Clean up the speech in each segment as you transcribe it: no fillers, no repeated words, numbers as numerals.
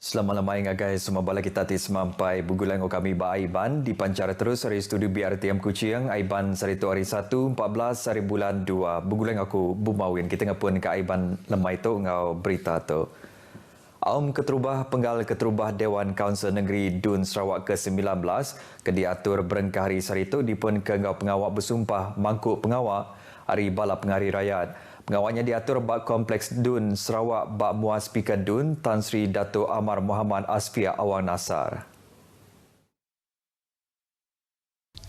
Selamat malam guys, semua bala kita ti semampai bugulang kami ba Aiban di pancara terus dari studio BRTM Kuching. Aiban saritu hari 1 14 hari bulan 2. Bugulang aku Bumawin kita ngapun ke Aiban lemai tu ngau berita tu. Keterubah Penggal Keterubah Dewan Kaunsil Negeri Dun Sarawak ke-19 ke diatur berengkah hari saritu dipun ke ngau pengawak bersumpah mangkuk pengawak hari bala pengari rakyat. Pengawaknya diatur bak Kompleks Dun Sarawak bak Muas Speaker Dun Tan Sri Dato' Amar Muhammad Asfia Awang Nasar.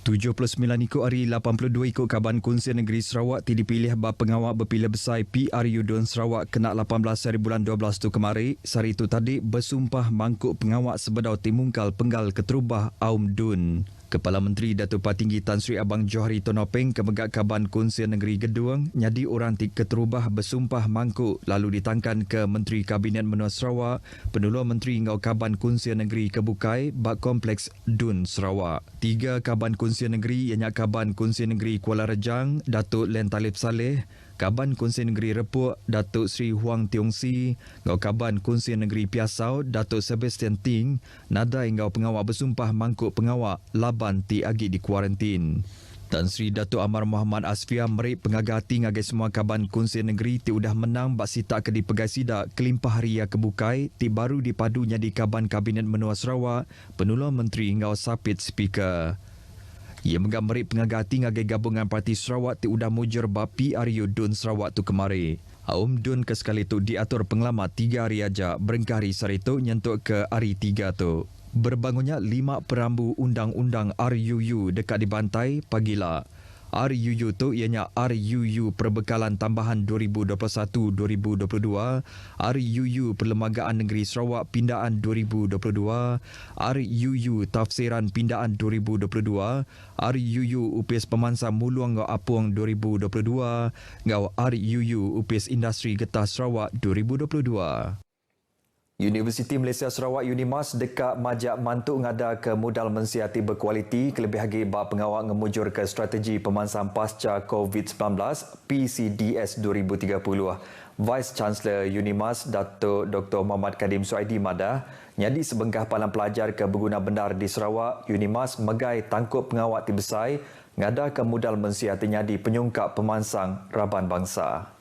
79 ikut hari 82 ikut Kaban Kaunsil Negeri Sarawak ti dipilih bak pengawak berpilih besar PRU Dun Sarawak kena 18 hari bulan 12 tu kemari. Sari itu tadi bersumpah mangkuk pengawak sebedau timungkal Penggal Keterubah Dun. Kepala Menteri Datuk Patinggi Tan Sri Abang Johari Tonopeng kemegak Kaban Kaunsil Negeri Geduang nyadi orang ti keterubah bersumpah mangkuk lalu ditangkan ke Menteri Kabinet Menua Sarawak, Penulur Menteri Ngau Kaban Kaunsil Negeri Kebukai bak Kompleks Dun Sarawak. 3 Kaban Kaunsil Negeri ianya Kaban Kaunsil Negeri Kuala Rejang Datuk Len Talib Saleh, Kaban Kaunsil Negeri Repuk Datuk Sri Huang Tiong Si, Ngau Kaban Kaunsil Negeri Piasau Datuk Sebastian Ting, nadai ngau pengawak bersumpah mangkuk pengawak laban ti agi di kuarantin. Tan Sri Dato' Amar Muhammad Asfia merik pengagati ngagai semua Kaban Kaunsil Negeri ti udah menang bak sitak ke di pegai sidak kelimpah haria kebukai ti baru dipadunya di Kaban Kabinet Menua Sarawak, Penulur Menteri ngau sapit speaker. Ia menggambarik pengagati ngagai gabungan Parti Sarawak ti udah mujur bak PRU Dun Sarawak tu kemari. Dun ke sekali tu diatur pengalamat 3 hari aja berengkah hari sari tu nyentuk ke hari 3 tu. Berbangunnya 5 perambu undang-undang RUU dekat dibantai pagilah. RUU tu ianya RUU Perbekalan Tambahan 2021-2022, RUU Perlembagaan Negeri Sarawak Pindaan 2022, RUU Tafsiran Pindaan 2022, RUU UPS Pemansa Muluang Ngau Apung 2022, ngau RUU UPS Industri Getah Sarawak 2022. Universiti Malaysia Sarawak UNIMAS dekat majak mantuk ngada ke modal mensiasati berkualiti kelebih lagi bak pengawak ngemujur ke strategi pemansang pasca COVID-19 PCDS 2030. Vice Chancellor UNIMAS Datuk Dr. Muhammad Kadim Suaidi Madah nyadi sebengkah palang pelajar ke berguna benar di Sarawak. UNIMAS megai tangkup pengawak tibesai ngada ke modal mensiasati nyadi penyungkap pemansang raban bangsa.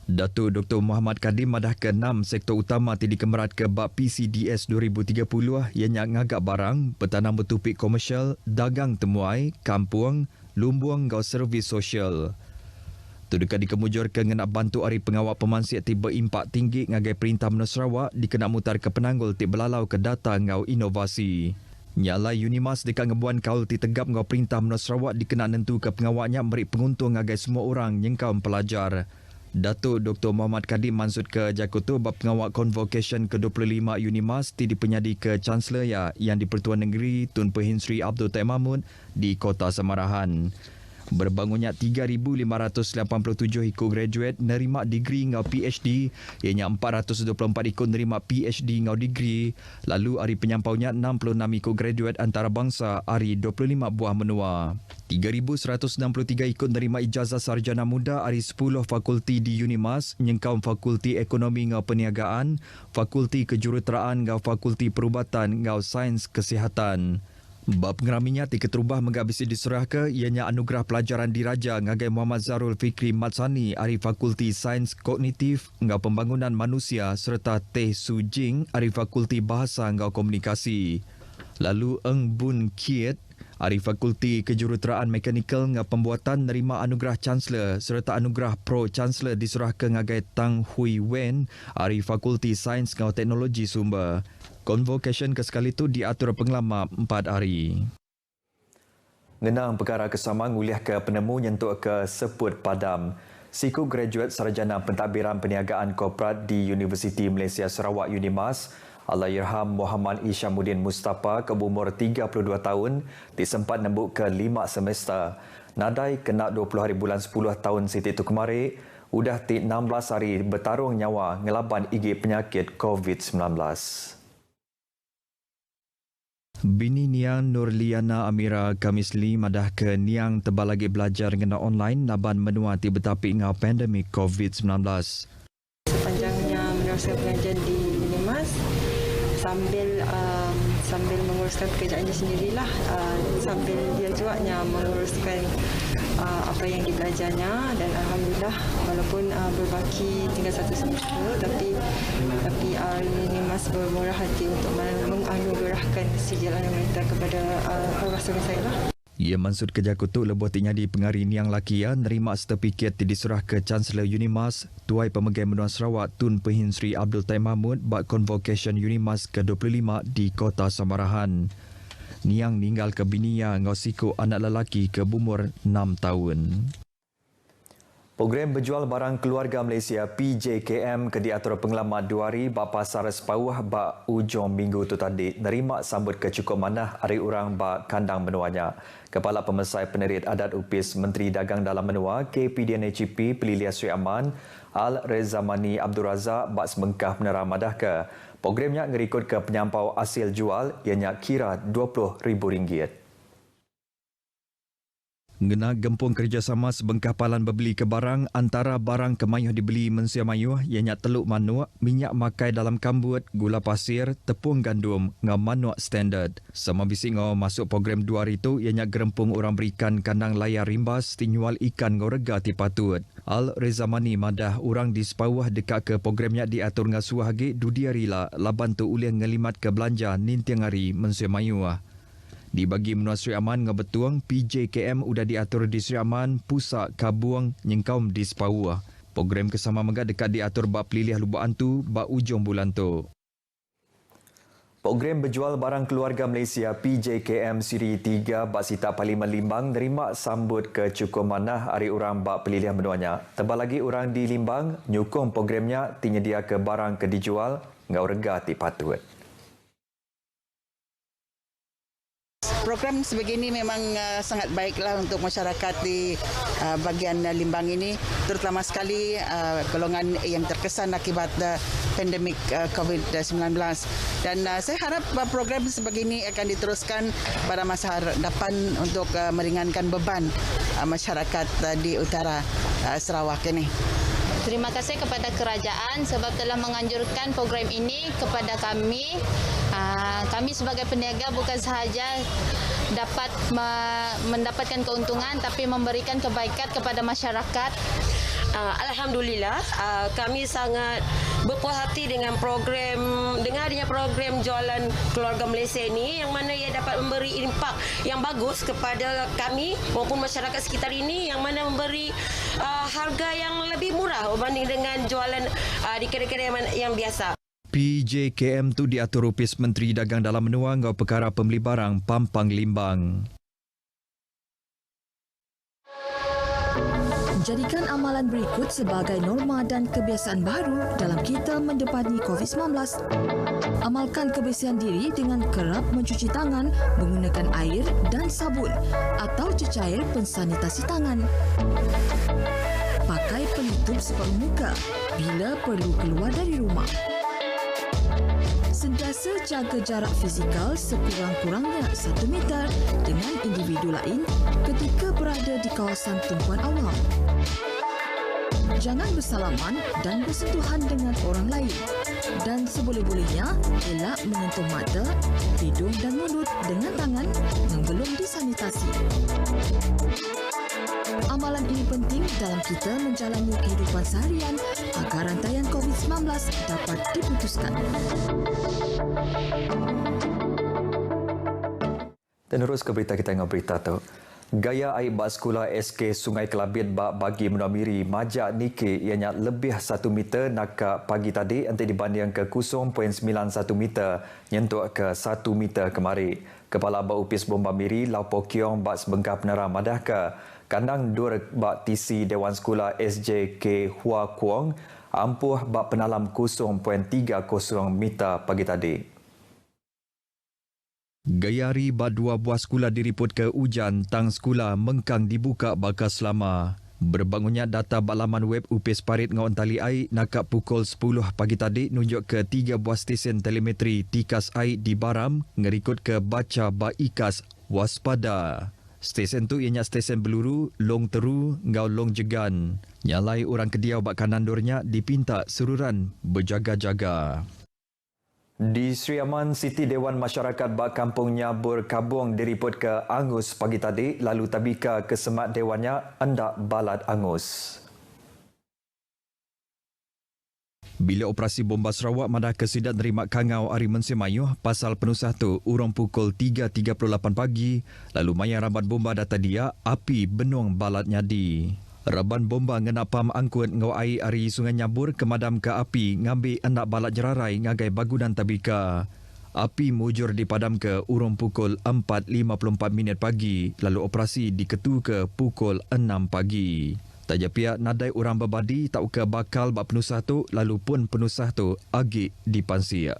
Datuk Dr. Muhammad Kadim madah ke-6 sektor utama ti dikemerat ke bab PCDS 2030 ianya ngagak barang, petanam bertupik komersial, dagang temuai, kampung, lumbuang ngau servis sosial. Tu dekat dikemujur ke ngenak bantu hari pengawak pemansiat ti berimpak tinggi ngagai Perintah Menua Sarawak dikenak mutar ke penanggul ti belalau ke data ngau inovasi. Nyala UNIMAS dekat ngebuan kaul ti tegap ngau Perintah Menua Sarawak dikenak nentu ke pengawaknya merik penguntung ngagai semua orang nyengkau pelajar. Datuk Dr. Muhammad Kadim mansud ke Jakarta bab pengawak Convocation ke-25 UNIMAS ti dipenyadi ke Chancellor yang di Pertuan Negeri Tun Pehin Sri Abdul Taib Mahmud di Kota Samarahan. Berbangunnya 3,587 ikut graduate nerima degree ngau PhD, ianya 424 ikut nerima PhD ngau degree, lalu hari penyampaunya 66 ikut graduate antarabangsa hari 25 buah menua. 3,163 ikut nerima ijazah sarjana muda hari 10 fakulti di UNIMAS, nyengkau Fakulti Ekonomi ngau Perniagaan, Fakulti Kejuruteraan ngau Fakulti Perubatan ngau Sains Kesihatan. Bab pengeraminya ti keterubah menghabisi diserah ke ianya anugerah pelajaran diraja ngagai Muhammad Zarul Fikri Matsani dari Fakulti Sains Kognitif ngau Pembangunan Manusia serta Teh Su Jing dari Fakulti Bahasa ngau Komunikasi. Lalu Eng Bun Kiet dari Fakulti Kejuruteraan Mekanikal ngau Pembuatan nerima anugerah Chancellor serta anugerah Pro Chancellor diserah ke ngagai Tang Hui Wen dari Fakulti Sains ngau Teknologi Sumber. Convocation ke sekali itu diatur pengelama 4 hari. Ngenang perkara kesamaan nguliah ke penemu nyentuk ke Seput Padam. Siku graduate sarjana pentadbiran perniagaan korporat di Universiti Malaysia Sarawak UNIMAS, Allahyarham Muhammad Isyamuddin Mustafa ke umur 32 tahun disempat nembuk ke 5 semester. Nadai kena 20 hari bulan 10 tahun siti itu kemari, udah 16 hari bertarung nyawa ngelaban igi penyakit COVID-19. Bini Niang Nurliana Amira Kamisli madah ke Niang tebal lagi belajar ngena online naban menua ti betapi ngau pandemik COVID-19. Sepanjangnya meneruskan pengajian di sambil menguruskan pekerjaannya sendirilah, sambil dia juga menguruskan apa yang dibelajarnya, dan alhamdulillah walaupun berbaki tinggal 1 semester tapi Unimas bermurah hati untuk menganugerahkan sijil anugerah kepada arwah suami saya lah. Ia maksud kerja kutuk lebuh tinya di pengari Niang Lakia nerima sertifikat diserah ke Chancellor Unimas Tuai Pemegai Menua Sarawak Tun Pehin Sri Abdul Taim Mahmud bak Convocation Unimas ke-25 di Kota Samarahan. Niang ninggal ke bininya ngosiko anak lelaki ke umur 6 tahun. Program berjual barang keluarga Malaysia PJKM ke diatur pengelamat 2 hari bak pasar sepawah bak ujung minggu tu tadi nerima sambut ke cukup manah hari orang bak kandang menuanya. Kepala Pemesai Penerit Adat UPIS Menteri Dagang Dalam Menua KPDNHP Pelilia Sri Aman Al-Rezamani Abdul Razak bak semengkah menera madah ke. Programnya ngerikut ke penyampau hasil jual ianya kira RM20,000. Ngena gempung kerjasama sebengkah palan berbeli ke barang antara barang kemayuh dibeli mensia mayuh ianya teluk manuk, minyak makai dalam kambut, gula pasir, tepung gandum ngam manuk standard. Sama bisik ngau masuk program 2 hari tu ianya gerempung orang berikan kandang layar rimbas tinyual ikan ngau rega tipatut. Al-Rezamani madah orang di sepawah dekat ke programnya diatur ngasuh hagi dudi harila laban tu uliah ngelimat ke belanja nintiang hari mensia mayuh. Dibagi Menua Sri Aman ngebetuang PJKM udah diatur di Sri Aman, Pusak, Kabuang, Nyengkaum di Sepawah. Program kesama megah dekat diatur bak pelilih lubuk antu bak ujung bulan tu. Program berjual barang keluarga Malaysia PJKM Siri 3 bak Sita Parlimen Limbang nerima sambut ke cukup manah hari orang bak pelilih menuanya. Tebal lagi orang di Limbang nyukung programnya tinyedia ke barang ke dijual ngau rega ti patut. Program sebegini memang sangat baiklah untuk masyarakat di bahagian Limbang ini, terutama sekali golongan yang terkesan akibat pandemik COVID-19. Dan saya harap program sebegini akan diteruskan pada masa depan untuk meringankan beban masyarakat di utara Sarawak ini. Terima kasih kepada kerajaan sebab telah menganjurkan program ini kepada kami. Kami sebagai peniaga bukan sahaja dapat mendapatkan keuntungan tapi memberikan kebaikan kepada masyarakat. Alhamdulillah, kami sangat berpuas hati dengan adanya program jualan keluarga Malaysia ini yang mana ia dapat memberi impak yang bagus kepada kami maupun masyarakat sekitar ini yang mana memberi harga yang lebih murah berbanding dengan jualan di kedai-kedai yang biasa. PJKM tu diatur UPIS Menteri Dagang Dalam Menua ngau perkara pembeli barang Pampang Limbang. Jadikan amalan berikut sebagai norma dan kebiasaan baru dalam kita mendepani COVID-19. Amalkan kebersihan diri dengan kerap mencuci tangan menggunakan air dan sabun atau cecair pensanitasi tangan. Pakai pelitup separuh muka bila perlu keluar dari rumah. Sentiasa jaga jarak fizikal sekurang-kurangnya 1 meter dengan individu lain ketika berada di kawasan tumpuan awam. Jangan bersalaman dan bersentuhan dengan orang lain. Dan seboleh-bolehnya, elak menyentuh mata, hidung dan mulut dengan tangan yang belum disanitasi. Amalan ini penting dalam kita menjalani kehidupan seharian agar rantaian COVID-19 dapat diputuskan. Dan terus ke berita kita dengan berita tu. Gaya air bak sekolah SK Sungai Kelabit bak bagi Menua Miri majak nike ianya lebih 1 meter nakak pagi tadi nanti dibanding ke 0.91 meter nyentuk ke 1 meter kemari. Kepala Bak UPIS Bomba Miri Lau Pokiong bak sebengkah penera madah ke kandang dur bak TC Dewan Sekolah SJK Hua Kuong ampuh bak penalam 0.30 meter pagi tadi. Gayari bak 2 buah sekolah diriput ke hujan tang sekolah mengkang dibuka bakas lama. Berbangunnya data bak laman web UPIS Parit ngau tali air nakak pukul 10 pagi tadi nunjuk ke 3 buah stesen telemetri tikas air di Baram ngerikut ke baca bak ikas waspada. Stesen tu ianya stesen Beluru, Long Teru, ngau Long Jegan. Nyalai orang Kediau bak kanandurnya dipinta sururan berjaga-jaga. Di Sri Aman Siti, Dewan Masyarakat Bak Kampung Nyabur Kabung diripot ke Angus pagi tadi, lalu tabika ke semak dewannya hendak balat Angus. Bila operasi bomba Sarawak madah kesidat nerima kangau hari mensemayuh pasal penusah tu urang pukul 3.38 pagi, lalu maya rambat bomba data dia api benung balat nyadi. Raban bomba ngenapam angkut ngau air ari Sungai Nyabur kemadam ke api ngambil anak balak jerarai ngagai bagunan tabika. Api mujur dipadam ke urung pukul 4.54 pagi, lalu operasi diketu ke pukul 6 pagi. Taja pihak nadai orang berbadi tak ke bakal bak penusah tu, lalu pun penusah tu agik dipansia.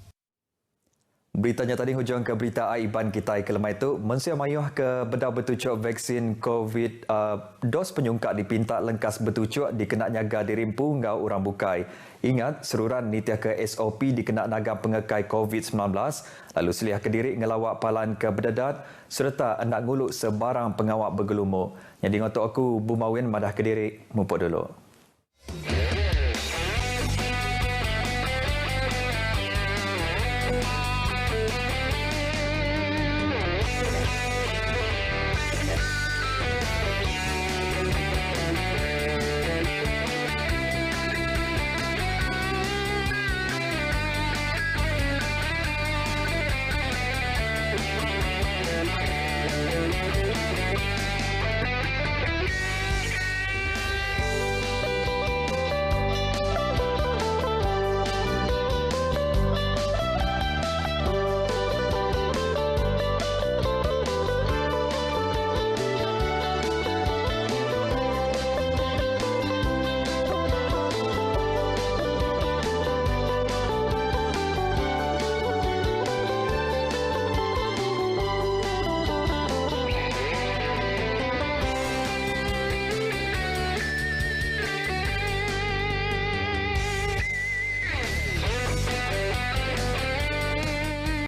Beritanya tadi hujung ke berita Aiban kita ke lemah itu. Mensia mayuh ke bedah bertucuk vaksin COVID, dos penyungkak dipinta lengkas bertucuk dikena nyaga dirimpu ngau orang bukai. Ingat, seruran nitiah ke SOP dikena naga pengekai COVID-19, lalu seliah ke diri ngelawak palan ke bedadat, serta hendak nguluk sebarang pengawak bergelumur. Jadi ngotok aku, Bu Mawin madah ke diri, mumpuk dulu.